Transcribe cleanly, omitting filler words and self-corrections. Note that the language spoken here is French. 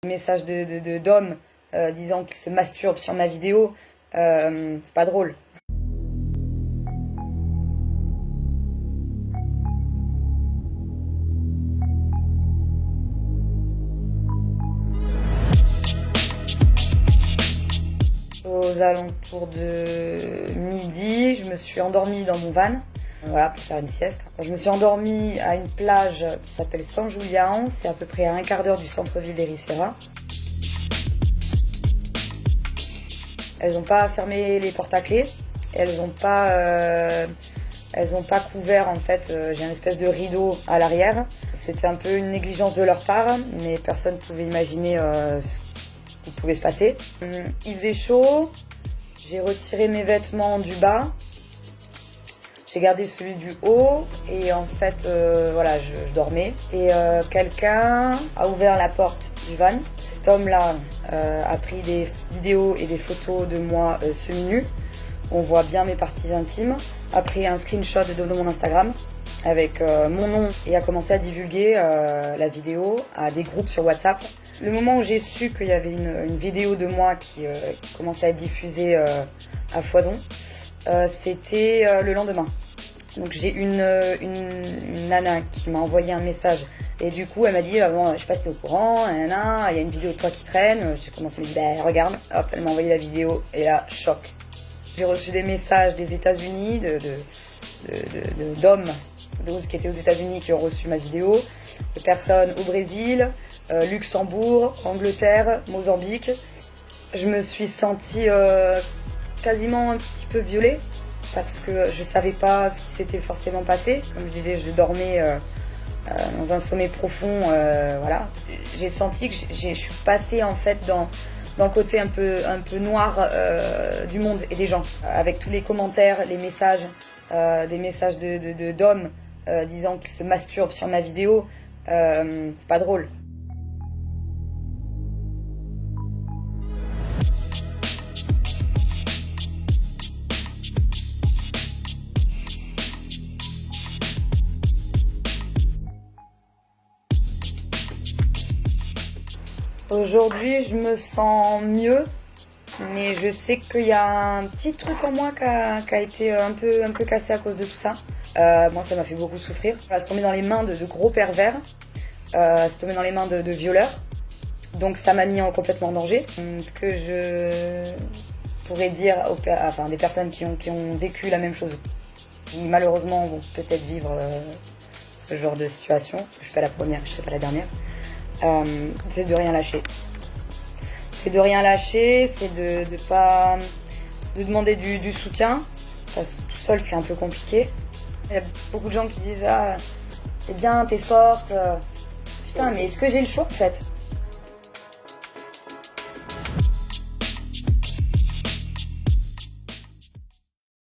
Message d'hommes disant qu'ils se masturbent sur ma vidéo, c'est pas drôle. Aux alentours de midi, je me suis endormie dans mon van, voilà, pour faire une sieste. Je me suis endormie à une plage qui s'appelle San Julián, c'est à peu près à un quart d'heure du centre-ville d'Ericeira. Elles n'ont pas fermé les portes à clé, elles n'ont pas couvert en fait, j'ai un espèce de rideau à l'arrière. C'était un peu une négligence de leur part, mais personne ne pouvait imaginer ce qui pouvait se passer. Il faisait chaud, j'ai retiré mes vêtements du bas, j'ai gardé celui du haut et en fait voilà, je dormais. Et quelqu'un a ouvert la porte du van. Cet homme-là a pris des vidéos et des photos de moi semi-nue. On voit bien mes parties intimes. A pris un screenshot de mon Instagram avec mon nom et a commencé à divulguer la vidéo à des groupes sur WhatsApp. Le moment où j'ai su qu'il y avait une vidéo de moi qui commençait à être diffusée à foison, c'était le lendemain. Donc j'ai une nana qui m'a envoyé un message et du coup elle m'a dit bon, je sais pas si t'es au courant, il y a une vidéo de toi qui traîne. J'ai commencé à me dire regarde, hop, elle m'a envoyé la vidéo et là choc. J'ai reçu des messages des États-Unis, d'hommes qui étaient aux États-Unis qui ont reçu ma vidéo, de personnes au Brésil, Luxembourg, Angleterre, Mozambique. Je me suis sentie quasiment un petit peu violée parce que je savais pas ce qui s'était forcément passé. Comme je disais, je dormais dans un sommeil profond, voilà. J'ai senti que je suis passée en fait dans le côté un peu noir du monde et des gens, avec tous les commentaires, les messages, des messages d'hommes disant qu'ils se masturbent sur ma vidéo, c'est pas drôle. Aujourd'hui, je me sens mieux, mais je sais qu'il y a un petit truc en moi qui a été un peu cassé à cause de tout ça. Moi, ça m'a fait beaucoup souffrir. C'est tombé dans les mains de gros pervers, c'est tombé dans les mains de violeurs, donc ça m'a mis complètement en danger. Ce que je pourrais dire enfin, des personnes qui ont vécu la même chose, qui malheureusement vont peut-être vivre ce genre de situation, parce que je suis pas la première, je suis pas la dernière. C'est de rien lâcher. C'est de rien lâcher, c'est de demander du soutien, parce que tout seul c'est un peu compliqué. Il y a beaucoup de gens qui disent c'est bien, t'es forte. Putain, mais est-ce que j'ai le choix en fait?